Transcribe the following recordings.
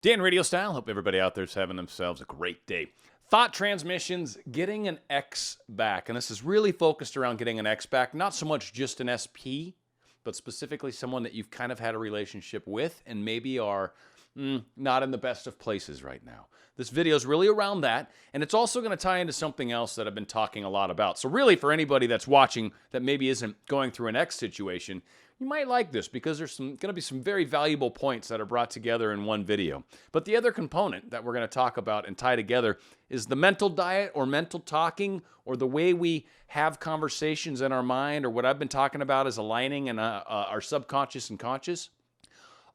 Dan RadioStyle. Hope everybody out there is having themselves a great day. Thought transmissions, getting an X back. And this is really focused around getting an X back, not so much just an SP, but specifically someone that you've kind of had a relationship with and maybe are not in the best of places right now. This video is really around that, and it's also going to tie into something else that I've been talking a lot about. So really, for anybody that's watching that maybe isn't going through an X situation, you might like this because there's going to be some very valuable points that are brought together in one video. But the other component that we're going to talk about and tie together is the mental diet or mental talking, or the way we have conversations in our mind, or what I've been talking about is aligning in our subconscious and conscious.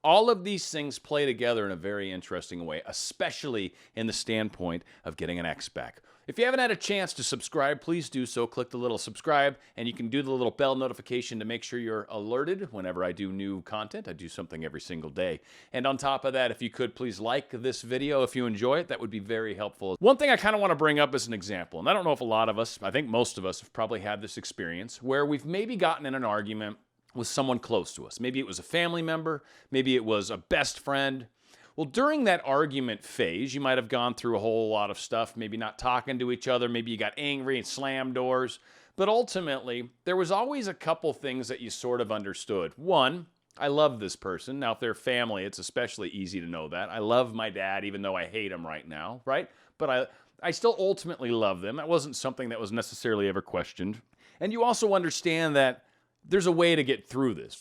All of these things play together in a very interesting way, especially in the standpoint of getting an X back. If you haven't had a chance to subscribe, please do so. Click the little subscribe, and you can do the little bell notification to make sure you're alerted whenever I do new content. I do something every single day. And on top of that, if you could, please like this video if you enjoy it. That would be very helpful. One thing I kind of want to bring up as an example, and I don't know if a lot of us, I think most of us have probably had this experience, where we've maybe gotten in an argument with someone close to us. Maybe it was a family member, maybe it was a best friend. Well, during that argument phase, you might have gone through a whole lot of stuff, maybe not talking to each other, maybe you got angry and slammed doors, but ultimately, there was always a couple things that you sort of understood. One, I love this person. Now, if they're family, it's especially easy to know that. I love my dad, even though I hate him right now, right? But I still ultimately love them. That wasn't something that was necessarily ever questioned. And you also understand that there's a way to get through this.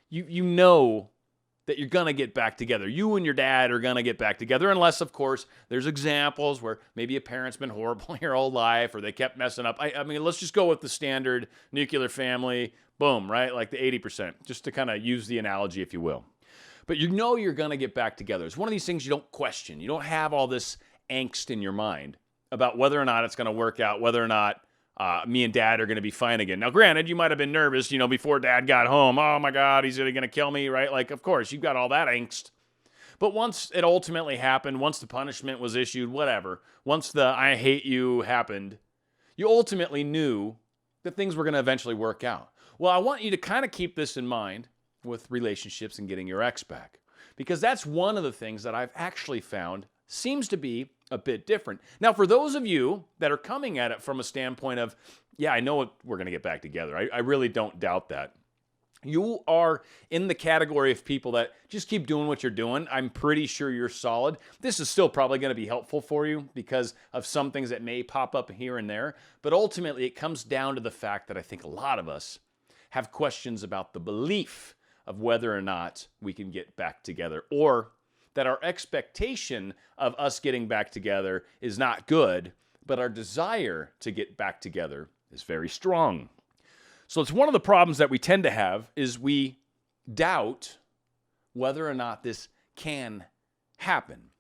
You know that you're going to get back together. You and your dad are going to get back together, unless, of course, there's examples where maybe a parent's been horrible your whole life, or they kept messing up. I mean, let's just go with the standard nuclear family, boom, right? Like the 80%, just to kind of use the analogy, if you will. But you know you're going to get back together. It's one of these things you don't question. You don't have all this angst in your mind about whether or not it's going to work out, whether or not me and dad are going to be fine again. Now, granted, you might have been nervous, before dad got home. Oh my God, he's going to kill me, right? Like, of course, you've got all that angst. But once it ultimately happened, once the punishment was issued, whatever, once the I hate you happened, you ultimately knew that things were going to eventually work out. Well, I want you to kind of keep this in mind with relationships and getting your ex back, because that's one of the things that I've actually found seems to be a bit different. Now, for those of you that are coming at it from a standpoint of, yeah, I know we're going to get back together. I really don't doubt that. You are in the category of people that just keep doing what you're doing. I'm pretty sure you're solid. This is still probably going to be helpful for you because of some things that may pop up here and there. But ultimately, it comes down to the fact that I think a lot of us have questions about the belief of whether or not we can get back together, or that our expectation of us getting back together is not good, but our desire to get back together is very strong. So it's one of the problems that we tend to have is we doubt whether or not this can happen.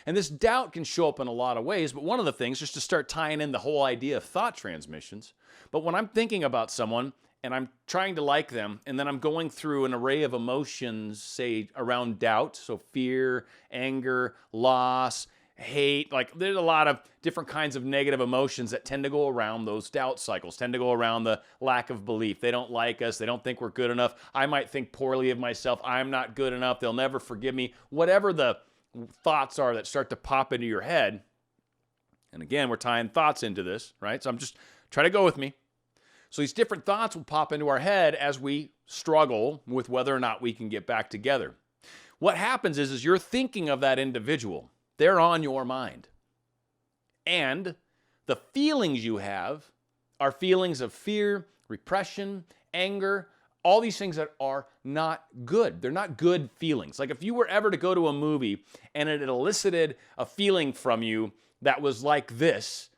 And this doubt can show up in a lot of ways, but one of the things, just to start tying in the whole idea of thought transmissions, but when I'm thinking about someone and I'm trying to like them, and then I'm going through an array of emotions, say, around doubt, so fear, anger, loss, hate, like there's a lot of different kinds of negative emotions that tend to go around those doubt cycles, tend to go around the lack of belief. They don't like us. They don't think we're good enough. I might think poorly of myself. I'm not good enough. They'll never forgive me. Whatever the thoughts are that start to pop into your head, and again, we're tying thoughts into this, right? So I'm just, try to go with me. So these different thoughts will pop into our head as we struggle with whether or not we can get back together. What happens is you're thinking of that individual. They're on your mind. And the feelings you have are feelings of fear, repression, anger, all these things that are not good. They're not good feelings. Like if you were ever to go to a movie and it elicited a feeling from you that was like this,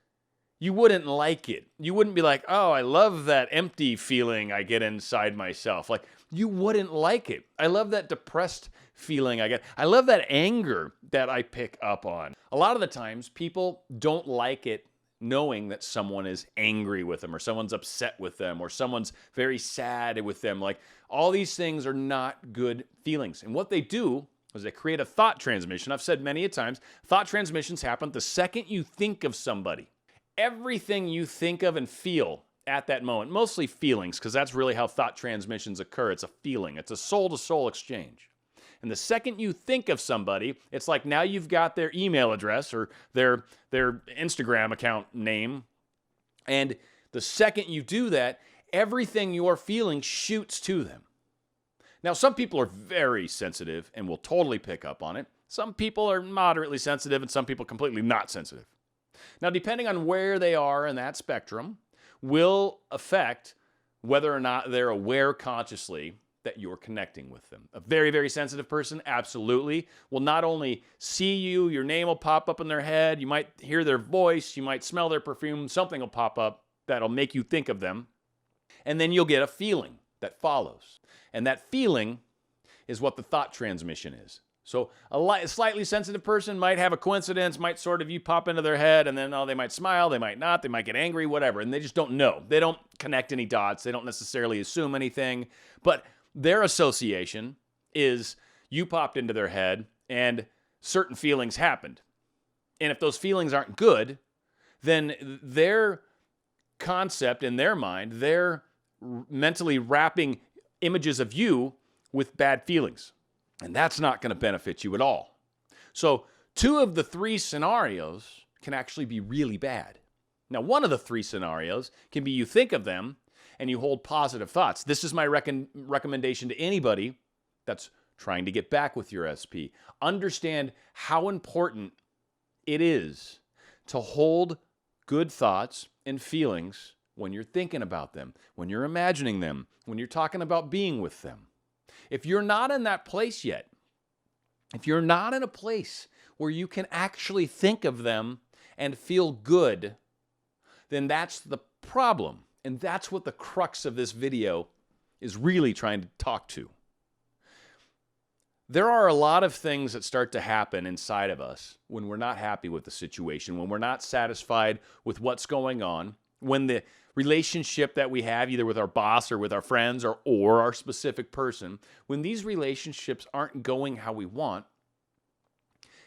you wouldn't like it. You wouldn't be like, oh, I love that empty feeling I get inside myself. Like, you wouldn't like it. I love that depressed feeling I get. I love that anger that I pick up on. A lot of the times, people don't like it knowing that someone is angry with them, or someone's upset with them, or someone's very sad with them. Like, all these things are not good feelings. And what they do is they create a thought transmission. I've said many a times, thought transmissions happen the second you think of somebody. Everything you think of and feel at that moment, mostly feelings, because that's really how thought transmissions occur. It's a feeling. It's a soul-to-soul exchange. And the second you think of somebody, it's like now you've got their email address or their Instagram account name. And the second you do that, everything you're feeling shoots to them. Now, some people are very sensitive and will totally pick up on it. Some people are moderately sensitive and some people completely not sensitive. Now, depending on where they are in that spectrum, will affect whether or not they're aware consciously that you're connecting with them. A very, very sensitive person, absolutely, will not only see you, your name will pop up in their head, you might hear their voice, you might smell their perfume, something will pop up that'll make you think of them, and then you'll get a feeling that follows. And that feeling is what the thought transmission is. So a slightly sensitive person might have a coincidence, might sort of you pop into their head, and then they might smile, they might not, they might get angry, whatever, and they just don't know. They don't connect any dots. They don't necessarily assume anything, but their association is you popped into their head and certain feelings happened. And if those feelings aren't good, then their concept in their mind, they're mentally wrapping images of you with bad feelings. And that's not going to benefit you at all. So 2 of the 3 scenarios can actually be really bad. Now, one of the 3 scenarios can be you think of them and you hold positive thoughts. This is my recommendation to anybody that's trying to get back with your SP. Understand how important it is to hold good thoughts and feelings when you're thinking about them, when you're imagining them, when you're talking about being with them. If you're not in that place yet, if you're not in a place where you can actually think of them and feel good, then that's the problem. And that's what the crux of this video is really trying to talk to. There are a lot of things that start to happen inside of us when we're not happy with the situation, when we're not satisfied with what's going on, when the relationship that we have, either with our boss or with our friends or our specific person, when these relationships aren't going how we want,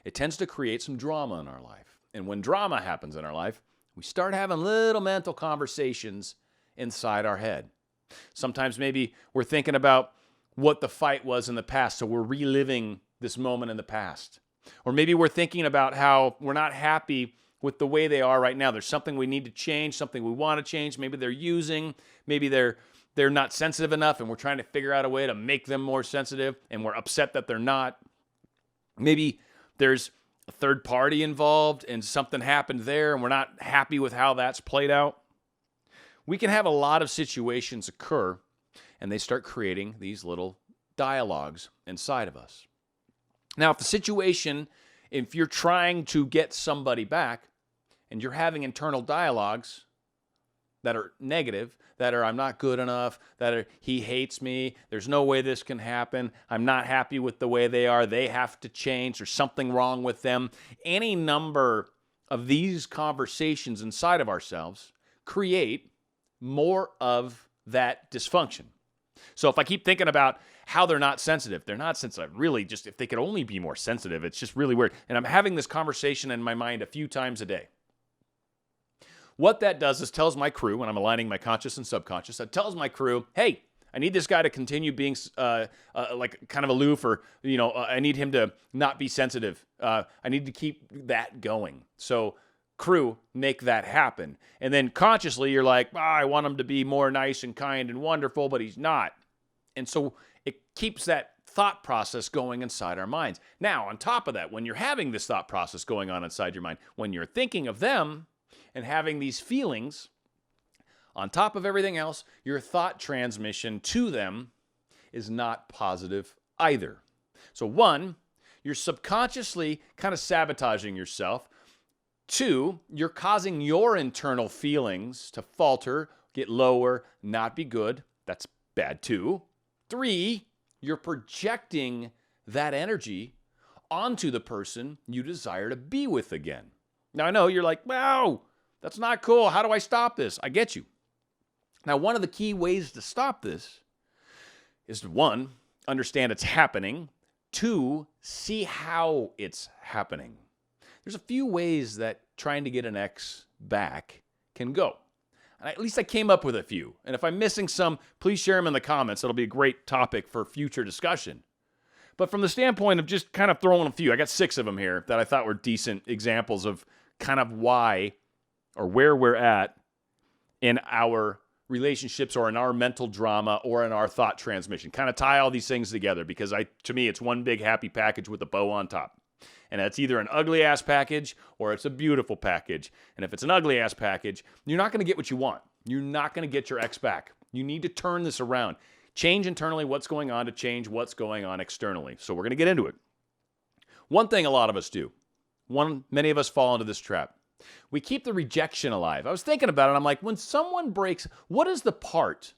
it tends to create some drama in our life. And when drama happens in our life, we start having little mental conversations inside our head. Sometimes maybe we're thinking about what the fight was in the past, so we're reliving this moment in the past. Or maybe we're thinking about how we're not happy with the way they are right now. There's something we need to change, something we want to change. Maybe they're using, maybe they're not sensitive enough, and we're trying to figure out a way to make them more sensitive, and we're upset that they're not. Maybe there's a third party involved, and something happened there, and we're not happy with how that's played out. We can have a lot of situations occur, and they start creating these little dialogues inside of us. Now, if you're trying to get somebody back and you're having internal dialogues that are negative, that are I'm not good enough, that are he hates me, there's no way this can happen, I'm not happy with the way they are, they have to change, there's something wrong with them. Any number of these conversations inside of ourselves create more of that dysfunction. So if I keep thinking about how they're not sensitive, really just if they could only be more sensitive, it's just really weird. And I'm having this conversation in my mind a few times a day. What that does is tells my crew, when I'm aligning my conscious and subconscious, it tells my crew, hey, I need this guy to continue being like kind of aloof, or, I need him to not be sensitive. I need to keep that going. So crew, make that happen. And then consciously, you're like, I want him to be more nice and kind and wonderful, but he's not. And so it keeps that thought process going inside our minds. Now, on top of that, when you're having this thought process going on inside your mind, when you're thinking of them and having these feelings, on top of everything else, your thought transmission to them is not positive either. So 1, you're subconsciously kind of sabotaging yourself. 2, you're causing your internal feelings to falter, get lower, not be good. That's bad too. 3, you're projecting that energy onto the person you desire to be with again. Now, I know you're like, wow, that's not cool. How do I stop this? I get you. Now, one of the key ways to stop this is to 1, understand it's happening. 2, see how it's happening. There's a few ways that trying to get an ex back can go. And at least I came up with a few. And if I'm missing some, please share them in the comments. It'll be a great topic for future discussion. But from the standpoint of just kind of throwing a few, I got 6 of them here that I thought were decent examples of kind of why or where we're at in our relationships or in our mental drama or in our thought transmission. Kind of tie all these things together because to me, it's one big happy package with a bow on top. And it's either an ugly ass package or it's a beautiful package. And if it's an ugly ass package, you're not going to get what you want. You're not going to get your ex back. You need to turn this around. Change internally what's going on to change what's going on externally. So we're going to get into it. One thing a lot of us do, many of us fall into this trap. We keep the rejection alive. I was thinking about it. I'm like, when someone breaks, what is the part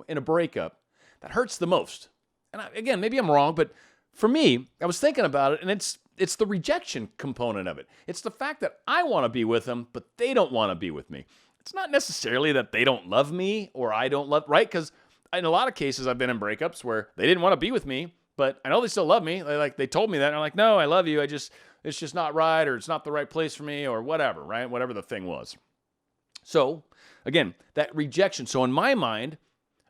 in a breakup that hurts the most? And again, maybe I'm wrong, but for me, I was thinking about it, and it's the rejection component of it. It's the fact that I want to be with them, but they don't want to be with me. It's not necessarily that they don't love me or I don't love, right? Because in a lot of cases, I've been in breakups where they didn't want to be with me, but I know they still love me. They told me that. And I'm like, no, I love you. It's just not right, or it's not the right place for me, or whatever, right? Whatever the thing was. So again, that rejection. So in my mind,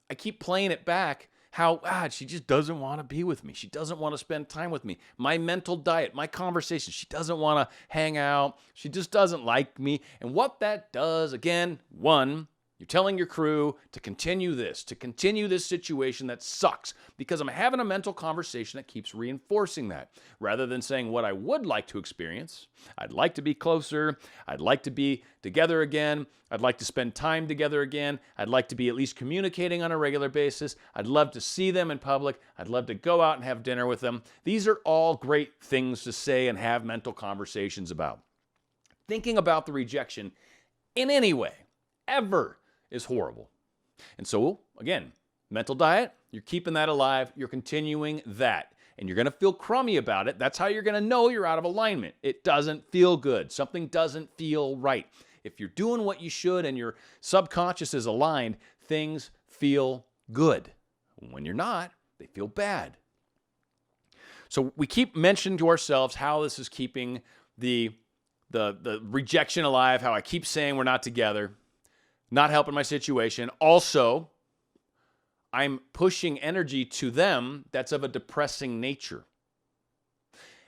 I keep playing it back. How, she just doesn't want to be with me. She doesn't want to spend time with me. My mental diet, my conversation, she doesn't want to hang out. She just doesn't like me. And what that does, again, one, you're telling your crew to continue this situation that sucks, because I'm having a mental conversation that keeps reinforcing that, rather than saying what I would like to experience. I'd like to be closer. I'd like to be together again. I'd like to spend time together again. I'd like to be at least communicating on a regular basis. I'd love to see them in public. I'd love to go out and have dinner with them. These are all great things to say and have mental conversations about. Thinking about the rejection in any way, ever, is horrible. And so, again, mental diet, you're keeping that alive. You're continuing that. And you're going to feel crummy about it. That's how you're going to know you're out of alignment. It doesn't feel good. Something doesn't feel right. If you're doing what you should and your subconscious is aligned, things feel good. When you're not, they feel bad. So we keep mentioning to ourselves how this is keeping the rejection alive, how I keep saying we're not together. Not helping my situation. Also, I'm pushing energy to them that's of a depressing nature.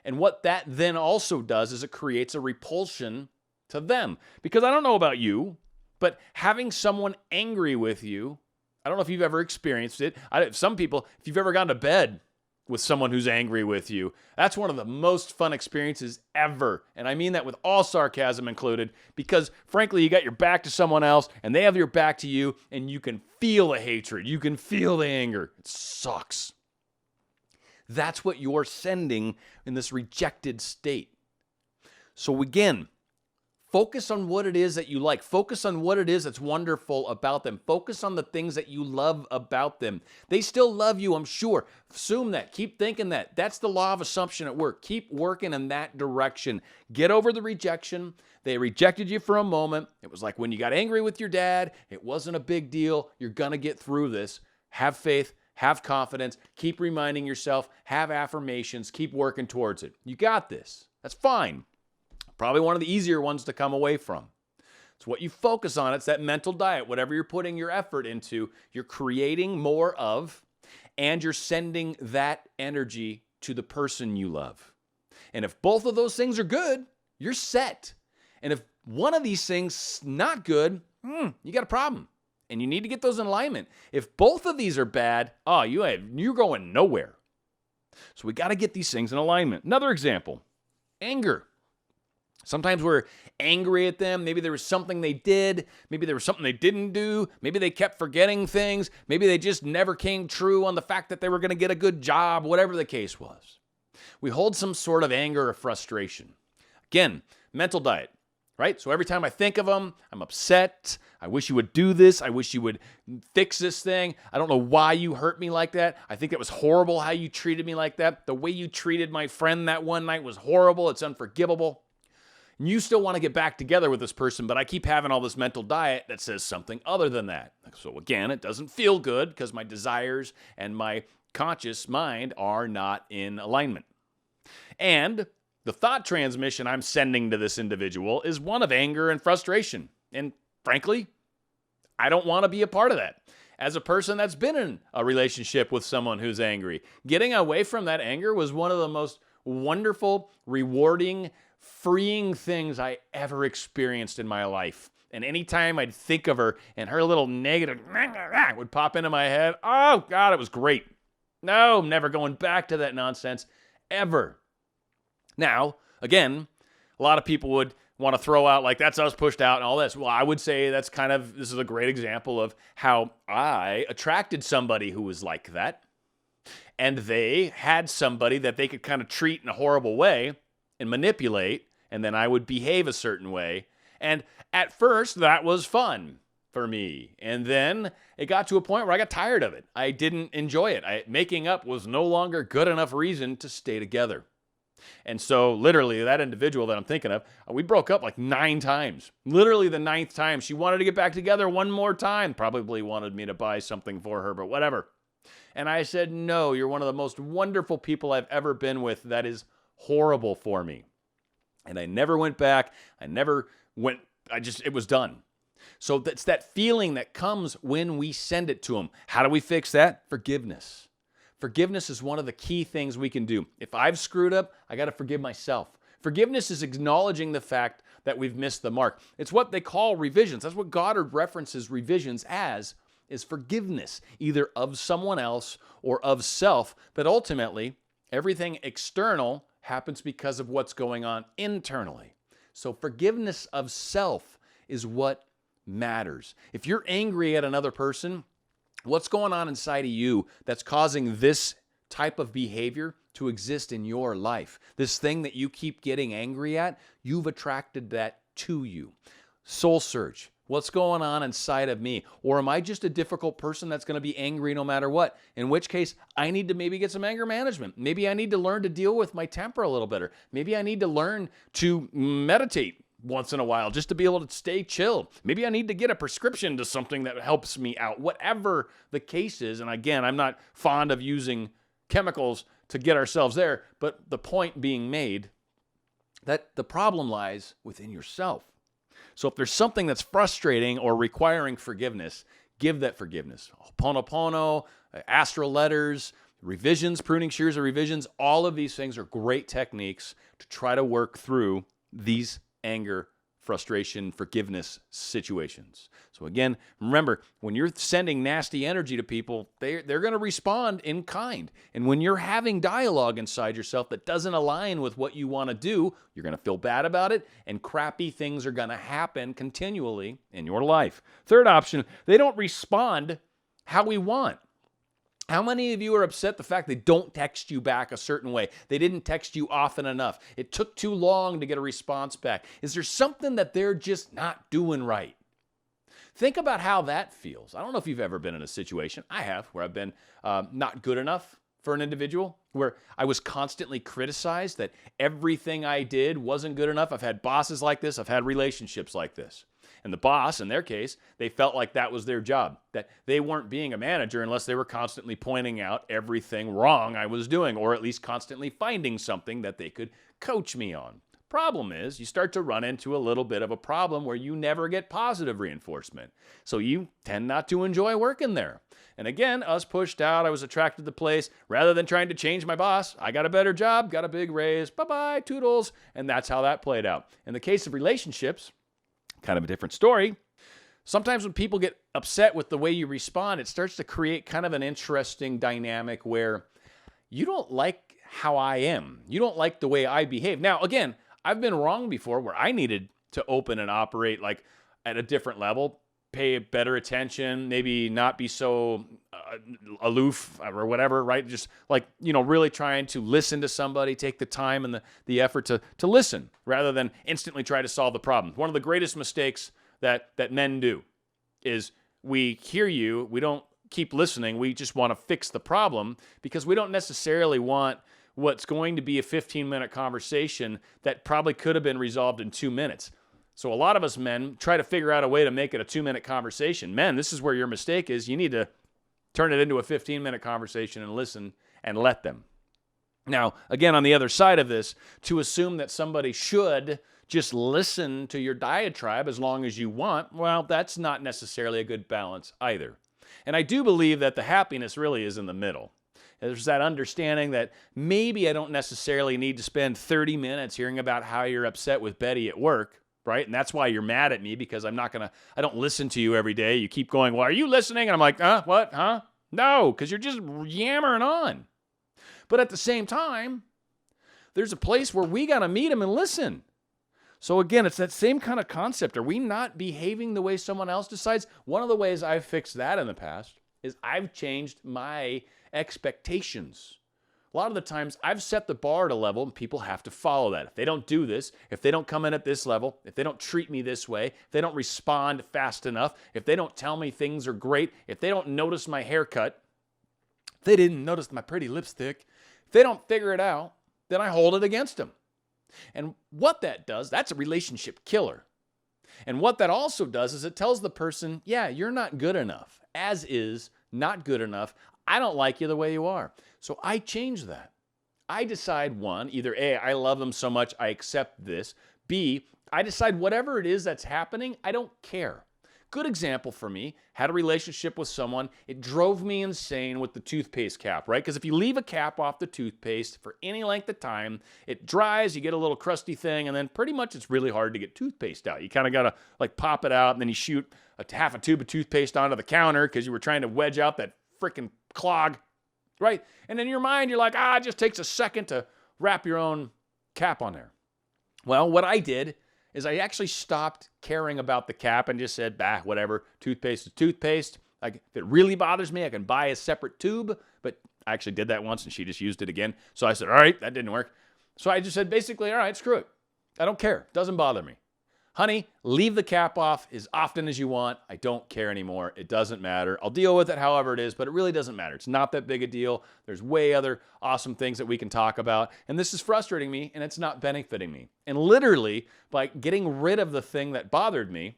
And what that then also does is it creates a repulsion to them. Because I don't know about you, but having someone angry with you, I don't know if you've ever experienced it. Some people, if you've ever gone to bed with someone who's angry with you, that's one of the most fun experiences ever. And I mean that with all sarcasm included, because frankly, you got your back to someone else and they have your back to you, and you can feel the hatred. You can feel the anger. It sucks. That's what you're sending in this rejected state. So again, focus on what it is that you like. Focus on what it is that's wonderful about them. Focus on the things that you love about them. They still love you, I'm sure. Assume that. Keep thinking that. That's the law of assumption at work. Keep working in that direction. Get over the rejection. They rejected you for a moment. It was like when you got angry with your dad. It wasn't a big deal. You're going to get through this. Have faith. Have confidence. Keep reminding yourself. Have affirmations. Keep working towards it. You got this. That's fine. Probably one of the easier ones to come away from. It's what you focus on. It's that mental diet. Whatever you're putting your effort into, you're creating more of, and you're sending that energy to the person you love. And if both of those things are good, you're set. And if one of these things not good, you got a problem. And you need to get those in alignment. If both of these are bad, you're going nowhere. So we got to get these things in alignment. Another example, anger. Sometimes we're angry at them. Maybe there was something they did. Maybe there was something they didn't do. Maybe they kept forgetting things. Maybe they just never came true on the fact that they were going to get a good job, whatever the case was. We hold some sort of anger or frustration. Again, mental diet, right? So every time I think of them, I'm upset. I wish you would do this. I wish you would fix this thing. I don't know why you hurt me like that. I think it was horrible how you treated me like that. The way you treated my friend that one night was horrible. It's unforgivable. And you still want to get back together with this person, but I keep having all this mental diet that says something other than that. So again, it doesn't feel good because my desires and my conscious mind are not in alignment. And the thought transmission I'm sending to this individual is one of anger and frustration. And frankly, I don't want to be a part of that. as a person that's been in a relationship with someone who's angry. Getting away from that anger was one of the most wonderful, rewarding, freeing things I ever experienced in my life. And anytime I'd think of her and her little negative would pop into my head, oh God, it was great. No, I'm never going back to that nonsense ever. Now, again, a lot of people would want to throw out like that's us pushed out and all this. Well, I would say this is a great example of how I attracted somebody who was like that. And they had somebody that they could kind of treat in a horrible way and manipulate, and then I would behave a certain way. And at first, that was fun for me. And then it got to a point where I got tired of it. I didn't enjoy it. Making up was no longer good enough reason to stay together. And so literally that individual that I'm thinking of, we broke up like 9 times. Literally the 9th time. She wanted to get back together one more time. Probably wanted me to buy something for her, but whatever. And I said, no, you're one of the most wonderful people I've ever been with. That is horrible for me. And I never went back. It was done. So that's that feeling that comes when we send it to them. How do we fix that? Forgiveness. Forgiveness is one of the key things we can do. If I've screwed up, I got to forgive myself. Forgiveness is acknowledging the fact that we've missed the mark. It's what they call revisions. That's what Goddard references revisions as, is forgiveness, either of someone else or of self. But ultimately, everything external happens because of what's going on internally. So forgiveness of self is what matters. If you're angry at another person, what's going on inside of you that's causing this type of behavior to exist in your life? This thing that you keep getting angry at, you've attracted that to you. Soul search. What's going on inside of me? Or am I just a difficult person that's going to be angry no matter what? In which case, I need to maybe get some anger management. Maybe I need to learn to deal with my temper a little better. Maybe I need to learn to meditate once in a while just to be able to stay chill. Maybe I need to get a prescription to something that helps me out. Whatever the case is, and again, I'm not fond of using chemicals to get ourselves there, but the point being made that the problem lies within yourself. So if there's something that's frustrating or requiring forgiveness, give that forgiveness. Ho'oponopono, astral letters, revisions, pruning shears or revisions, all of these things are great techniques to try to work through these anger, frustration, forgiveness situations. So again, remember, when you're sending nasty energy to people, they're going to respond in kind. And when you're having dialogue inside yourself that doesn't align with what you want to do, you're going to feel bad about it, and crappy things are going to happen continually in your life. Third option, they don't respond how we want. How many of you are upset the fact they don't text you back a certain way? They didn't text you often enough. It took too long to get a response back. Is there something that they're just not doing right? Think about how that feels. I don't know if you've ever been in a situation, I have, where I've been not good enough for an individual, where I was constantly criticized that everything I did wasn't good enough. I've had bosses like this. I've had relationships like this. And the boss, in their case, they felt like that was their job, that they weren't being a manager unless they were constantly pointing out everything wrong I was doing, or at least constantly finding something that they could coach me on. Problem is, you start to run into a little bit of a problem where you never get positive reinforcement. So you tend not to enjoy working there. And again, us pushed out, I was attracted to the place. Rather than trying to change my boss, I got a better job, got a big raise, bye-bye, toodles. And that's how that played out. In the case of relationships, kind of a different story. Sometimes when people get upset with the way you respond, it starts to create kind of an interesting dynamic where you don't like how I am. You don't like the way I behave. Now, again, I've been wrong before where I needed to open and operate like at a different level, pay better attention, maybe not be so aloof or whatever, right? Just like, really trying to listen to somebody, take the time and the effort to listen rather than instantly try to solve the problem. One of the greatest mistakes that men do is we hear you, we don't keep listening, we just want to fix the problem because we don't necessarily want what's going to be a 15-minute conversation that probably could have been resolved in 2 minutes. So a lot of us men try to figure out a way to make it a 2-minute conversation. Men, this is where your mistake is. You need to turn it into a 15-minute conversation and listen and let them. Now, again, on the other side of this, to assume that somebody should just listen to your diatribe as long as you want, well, that's not necessarily a good balance either. And I do believe that the happiness really is in the middle. There's that understanding that maybe I don't necessarily need to spend 30 minutes hearing about how you're upset with Betty at work, right? And that's why you're mad at me, because I don't listen to you every day. You keep going, well, are you listening? And I'm like, what, huh? No, because you're just yammering on. But at the same time, there's a place where we got to meet them and listen. So again, it's that same kind of concept. Are we not behaving the way someone else decides? One of the ways I've fixed that in the past is I've changed my expectations. A lot of the times I've set the bar at a level and people have to follow that. If they don't do this, if they don't come in at this level, if they don't treat me this way, if they don't respond fast enough, if they don't tell me things are great, if they don't notice my haircut, if they didn't notice my pretty lipstick, if they don't figure it out, then I hold it against them. And what that does, that's a relationship killer. And what that also does is it tells the person, yeah, you're not good enough. As is, not good enough. I don't like you the way you are. So I change that. I decide, one, either A, I love them so much I accept this. B, I decide whatever it is that's happening, I don't care. Good example for me, had a relationship with someone, it drove me insane with the toothpaste cap, right? Because if you leave a cap off the toothpaste for any length of time, it dries, you get a little crusty thing, and then pretty much it's really hard to get toothpaste out. You kind of got to like pop it out, and then you shoot half a tube of toothpaste onto the counter because you were trying to wedge out that freaking clog, right? And in your mind, you're like, it just takes a second to wrap your own cap on there. Well, what I did is I actually stopped caring about the cap and just said, whatever, toothpaste is toothpaste. Like, if it really bothers me, I can buy a separate tube. But I actually did that once and she just used it again. So I said, all right, that didn't work. So I just said, basically, all right, screw it. I don't care. It doesn't bother me. Honey, leave the cap off as often as you want. I don't care anymore. It doesn't matter. I'll deal with it however it is, but it really doesn't matter. It's not that big a deal. There's way other awesome things that we can talk about. And this is frustrating me, and it's not benefiting me. And literally, by getting rid of the thing that bothered me,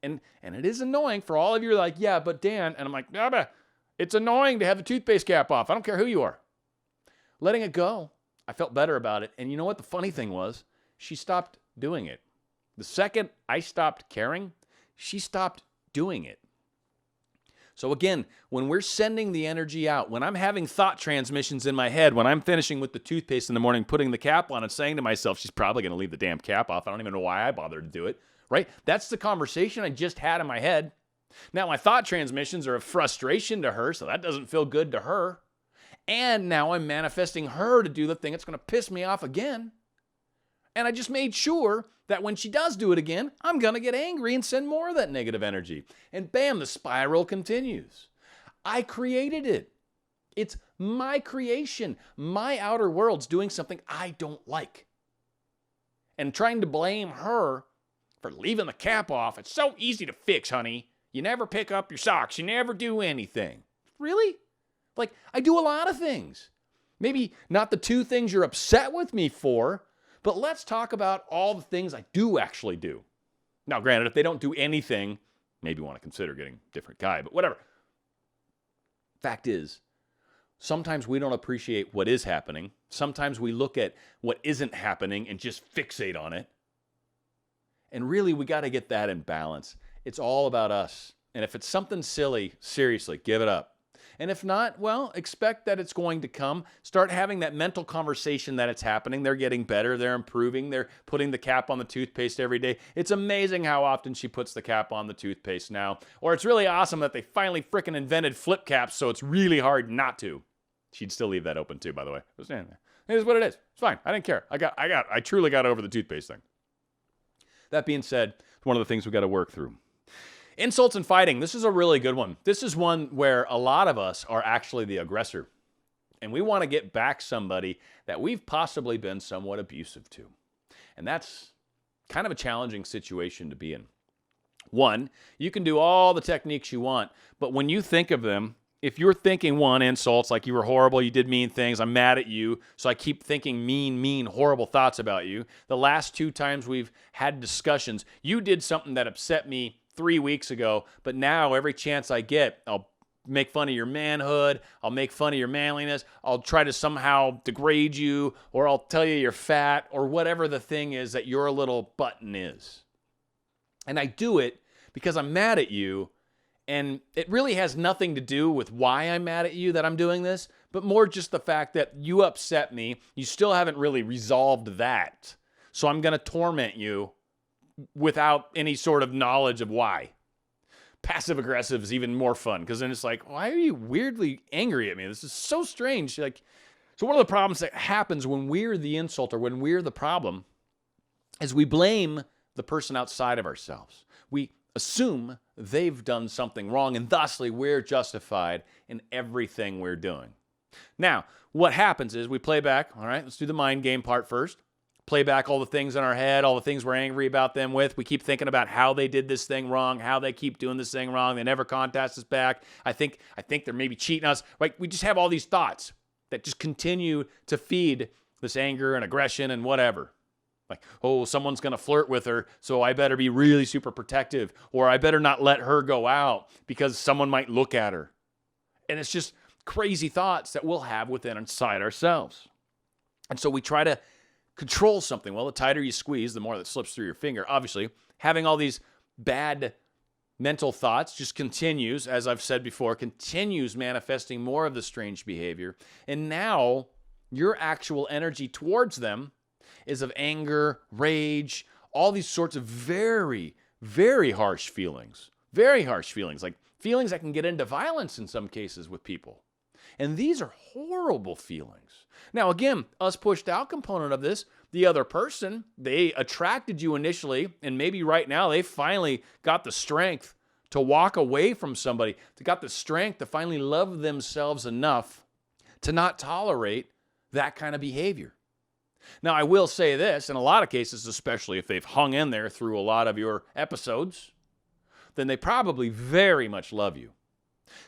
and it is annoying for all of you, like, yeah, but Dan, and I'm like, it's annoying to have the toothpaste cap off. I don't care who you are. Letting it go, I felt better about it. And you know what the funny thing was? She stopped doing it. The second I stopped caring, she stopped doing it. So again, when we're sending the energy out, when I'm having thought transmissions in my head, when I'm finishing with the toothpaste in the morning, putting the cap on and saying to myself, she's probably going to leave the damn cap off. I don't even know why I bothered to do it, right? That's the conversation I just had in my head. Now, my thought transmissions are a frustration to her, so that doesn't feel good to her. And now I'm manifesting her to do the thing that's going to piss me off again. And I just made sure that when she does do it again, I'm going to get angry and send more of that negative energy. And bam, the spiral continues. I created it. It's my creation. My outer world's doing something I don't like. And trying to blame her for leaving the cap off, it's so easy to fix, honey. You never pick up your socks. You never do anything. Really? Like, I do a lot of things. Maybe not the two things you're upset with me for, but let's talk about all the things I do actually do. Now, granted, if they don't do anything, maybe you want to consider getting a different guy, but whatever. Fact is, sometimes we don't appreciate what is happening. Sometimes we look at what isn't happening and just fixate on it. And really, we got to get that in balance. It's all about us. And if it's something silly, seriously, give it up. And if not, well, expect that it's going to come. Start having that mental conversation that it's happening. They're getting better. They're improving. They're putting the cap on the toothpaste every day. It's amazing how often she puts the cap on the toothpaste now. Or it's really awesome that they finally frickin' invented flip caps, so it's really hard not to. She'd still leave that open too, by the way. It is what it is. It's fine. I didn't care. I truly got over the toothpaste thing. That being said, it's one of the things we got to work through. Insults and fighting. This is a really good one. This is one where a lot of us are actually the aggressor. And we want to get back somebody that we've possibly been somewhat abusive to. And that's kind of a challenging situation to be in. One, you can do all the techniques you want, but when you think of them, if you're thinking insults, like you were horrible, you did mean things, I'm mad at you, so I keep thinking mean, horrible thoughts about you. The last 2 times we've had discussions, you did something that upset me 3 weeks ago, but now every chance I get, I'll make fun of your manhood, I'll make fun of your manliness, I'll try to somehow degrade you, or I'll tell you you're fat, or whatever the thing is that your little button is. And I do it because I'm mad at you, And it really has nothing to do with why I'm mad at you that I'm doing this, but more just the fact that you upset me. You still haven't really resolved that. So I'm going to torment you without any sort of knowledge of why. Passive aggressive is even more fun because then it's like, why are you weirdly angry at me? This is so strange. Like, so one of the problems that happens when we're the insult or when we're the problem is we blame the person outside of ourselves. We assume they've done something wrong and thusly we're justified in everything we're doing. Now, what happens is we play back, all right, let's do the mind game part first. Play back all the things in our head, all the things we're angry about them with. We keep thinking about how they did this thing wrong, how they keep doing this thing wrong. They never contact us back. I think they're maybe cheating us. Like, we just have all these thoughts that just continue to feed this anger and aggression and whatever. Like, oh, someone's going to flirt with her, so I better be really super protective, or I better not let her go out because someone might look at her. And it's just crazy thoughts that we'll have within inside ourselves. And so we try to control something. Well, the tighter you squeeze, the more that slips through your finger. Obviously, having all these bad mental thoughts just continues, as I've said before, continues manifesting more of the strange behavior. And now your actual energy towards them is of anger, rage, all these sorts of very, very harsh feelings. Very harsh feelings, like feelings that can get into violence in some cases with people. And these are horrible feelings. Now, again, us pushed out component of this, the other person, they attracted you initially, and maybe right now they finally got the strength to walk away from somebody. They got the strength to finally love themselves enough to not tolerate that kind of behavior. Now, I will say this, in a lot of cases, especially if they've hung in there through a lot of your episodes, then they probably very much love you.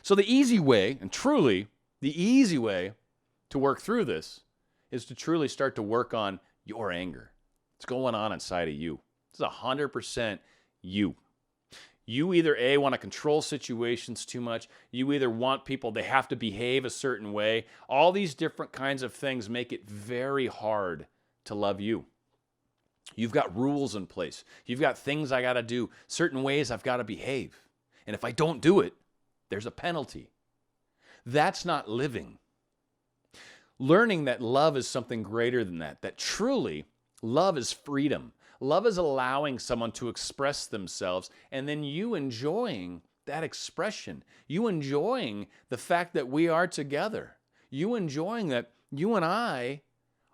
So the easy way, and truly the easy way to work through this is to truly start to work on your anger. What's going on inside of you? It's 100% you. You either A, want to control situations too much. You either want people, they have to behave a certain way. All these different kinds of things make it very hard to love you. You've got rules in place. You've got things I got to do, certain ways I've got to behave. And if I don't do it, there's a penalty. That's not living. Learning that love is something greater than that, that truly love is freedom. Love is allowing someone to express themselves and then you enjoying that expression. You enjoying the fact that we are together. You enjoying that you and I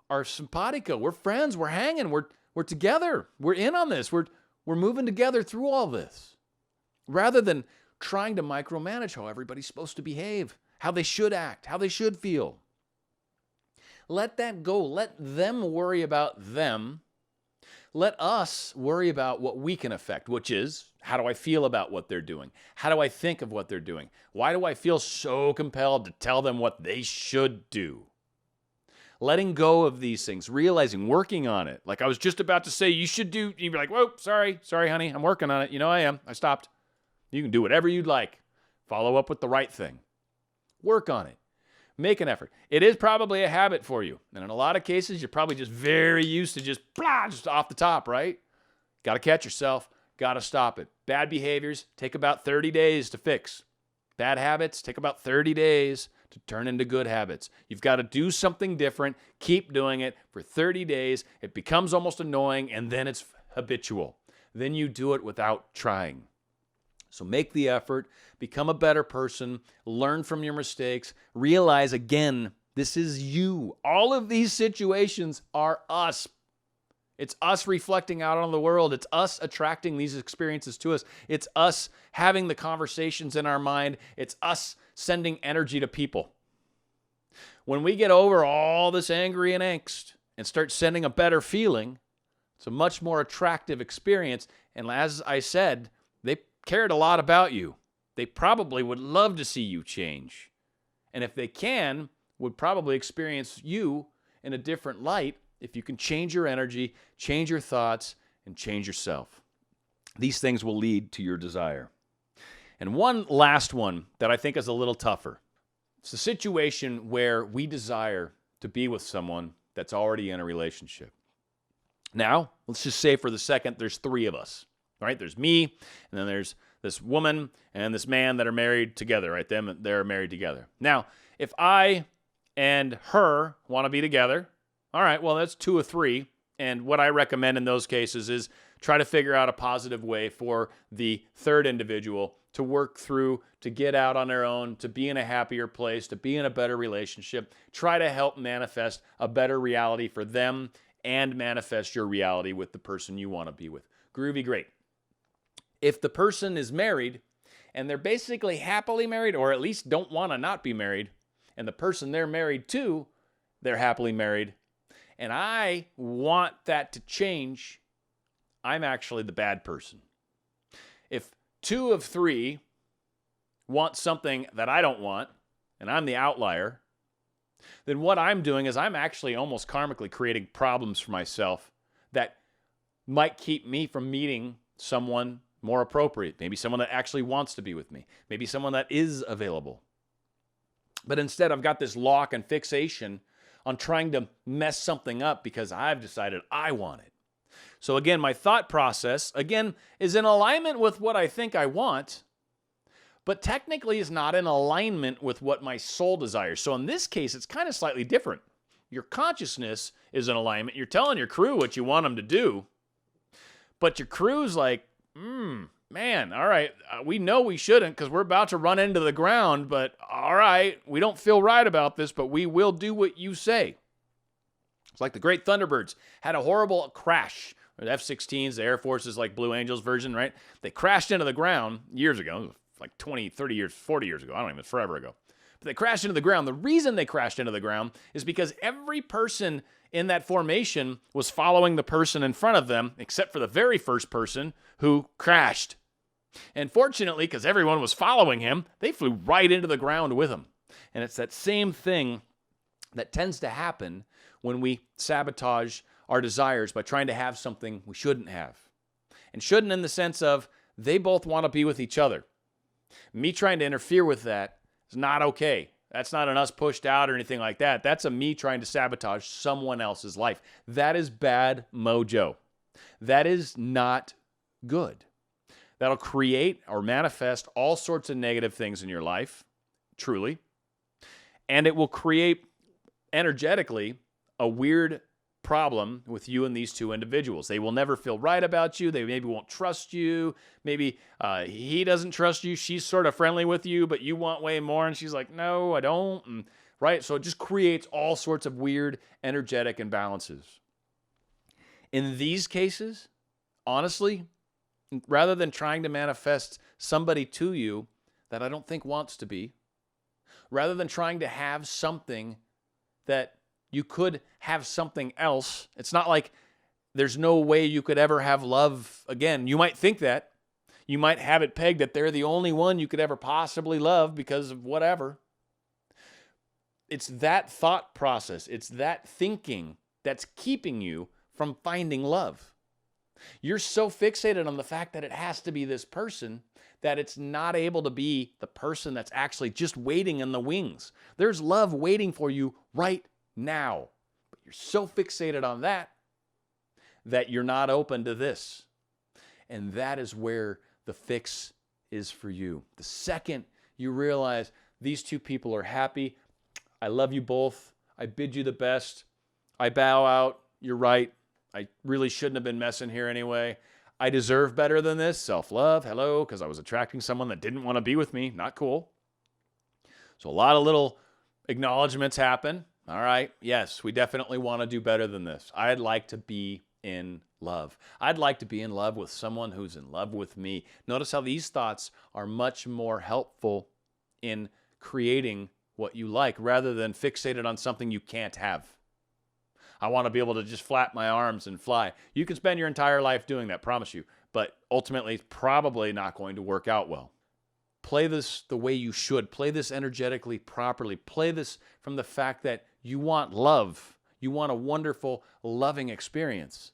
are simpatico. We're friends. We're hanging. We're together. We're in on this. We're moving together through all this. Rather than trying to micromanage how everybody's supposed to behave, how they should act, how they should feel. Let that go. Let them worry about them. Let us worry about what we can affect, which is, how do I feel about what they're doing? How do I think of what they're doing? Why do I feel so compelled to tell them what they should do? Letting go of these things, realizing, working on it. Like I was just about to say, you should do, you'd be like, whoa, sorry, honey, I'm working on it. You know I am. I stopped. You can do whatever you'd like. Follow up with the right thing. Work on it. Make an effort. It is probably a habit for you. And in a lot of cases, you're probably just very used to just off the top, right? Got to catch yourself. Got to stop it. Bad behaviors take about 30 days to fix. Bad habits take about 30 days to turn into good habits. You've got to do something different. Keep doing it for 30 days. It becomes almost annoying, and then it's habitual. Then you do it without trying. So make the effort, become a better person, learn from your mistakes, realize again, this is you. All of these situations are us. It's us reflecting out on the world. It's us attracting these experiences to us. It's us having the conversations in our mind. It's us sending energy to people. When we get over all this angry and angst and start sending a better feeling, it's a much more attractive experience. And as I said, they cared a lot about you. They probably would love to see you change. And if they can, would probably experience you in a different light if you can change your energy, change your thoughts, and change yourself. These things will lead to your desire. And one last one that I think is a little tougher. It's a situation where we desire to be with someone that's already in a relationship. Now, let's just say for the second, there's three of us. Right? There's me, and then there's this woman and this man that are married together, right? They're married together. Now, if I and her want to be together, all right, well, that's 2 or 3. And what I recommend in those cases is try to figure out a positive way for the third individual to work through, to get out on their own, to be in a happier place, to be in a better relationship. Try to help manifest a better reality for them and manifest your reality with the person you want to be with. Groovy, great. If the person is married and they're basically happily married, or at least don't want to not be married, and the person they're married to, they're happily married, and I want that to change, I'm actually the bad person. If 2 of 3 want something that I don't want, and I'm the outlier, then what I'm doing is I'm actually almost karmically creating problems for myself that might keep me from meeting someone more appropriate, maybe someone that actually wants to be with me, maybe someone that is available. But instead, I've got this lock and fixation on trying to mess something up because I've decided I want it. So again, my thought process, again, is in alignment with what I think I want, but technically is not in alignment with what my soul desires. So in this case, it's kind of slightly different. Your consciousness is in alignment. You're telling your crew what you want them to do, but your crew's like, man, all right, we know we shouldn't because we're about to run into the ground, but all right, we don't feel right about this, but we will do what you say. It's like the great Thunderbirds had a horrible crash. The F-16s, the Air Force's like Blue Angels version, right? They crashed into the ground years ago, like 20, 30 years, 40 years ago. I don't even, forever ago. But they crashed into the ground. The reason they crashed into the ground is because every person in that formation was following the person in front of them, except for the very first person who crashed. And fortunately, because everyone was following him, they flew right into the ground with him. And it's that same thing that tends to happen when we sabotage our desires by trying to have something we shouldn't have. And shouldn't in the sense of they both want to be with each other. Me trying to interfere with that is not okay. That's not an us pushed out or anything like that. That's a me trying to sabotage someone else's life. That is bad mojo. That is not good. That'll create or manifest all sorts of negative things in your life, truly. And it will create energetically a weird problem with you and these 2 individuals. They will never feel right about you. They maybe won't trust you. Maybe he doesn't trust you. She's sort of friendly with you, but you want way more. And she's like, no, I don't. And, right? So it just creates all sorts of weird energetic imbalances. In these cases, honestly, rather than trying to manifest somebody to you that I don't think wants to be, rather than trying to have something that you could have something else, it's not like there's no way you could ever have love again. You might think that. You might have it pegged that they're the only one you could ever possibly love because of whatever. It's that thought process. It's that thinking that's keeping you from finding love. You're so fixated on the fact that it has to be this person that it's not able to be the person that's actually just waiting in the wings. There's love waiting for you right now. But you're so fixated on that you're not open to this. And that is where the fix is for you. The second you realize these 2 people are happy, I love you both, I bid you the best, I bow out, you're right, I really shouldn't have been messing here anyway. I deserve better than this. Self-love, hello, because I was attracting someone that didn't want to be with me. Not cool. So a lot of little acknowledgments happen. All right, yes, we definitely want to do better than this. I'd like to be in love. I'd like to be in love with someone who's in love with me. Notice how these thoughts are much more helpful in creating what you like rather than fixated on something you can't have. I want to be able to just flap my arms and fly. You can spend your entire life doing that, promise you. But ultimately, it's probably not going to work out well. Play this the way you should. Play this energetically properly. Play this from the fact that you want love. You want a wonderful, loving experience.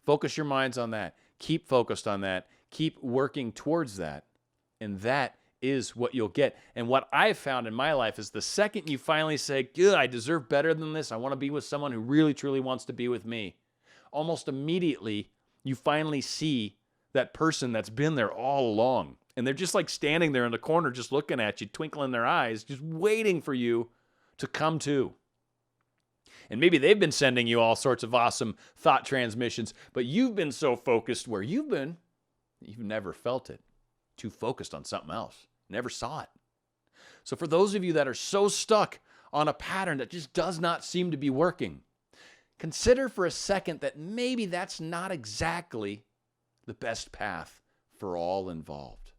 Focus your minds on that. Keep focused on that. Keep working towards that. And that is what you'll get. And what I've found in my life is the second you finally say, good, I deserve better than this. I want to be with someone who really, truly wants to be with me. Almost immediately, you finally see that person that's been there all along. And they're just like standing there in the corner, just looking at you, twinkling their eyes, just waiting for you to come to. And maybe they've been sending you all sorts of awesome thought transmissions, but you've been so focused where you've never felt it. Too focused on something else. Never saw it. So for those of you that are so stuck on a pattern that just does not seem to be working, consider for a second that maybe that's not exactly the best path for all involved.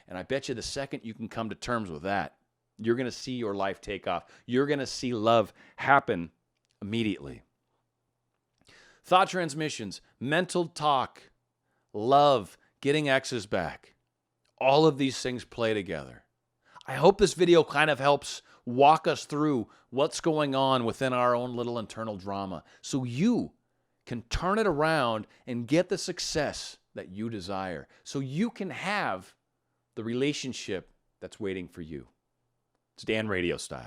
And I bet you the second you can come to terms with that, you're going to see your life take off. You're going to see love happen immediately. Thought transmissions, mental talk, love, getting exes back. All of these things play together. I hope this video kind of helps walk us through what's going on within our own little internal drama so you can turn it around and get the success that you desire, so you can have the relationship that's waiting for you. It's Dan RadioStyle.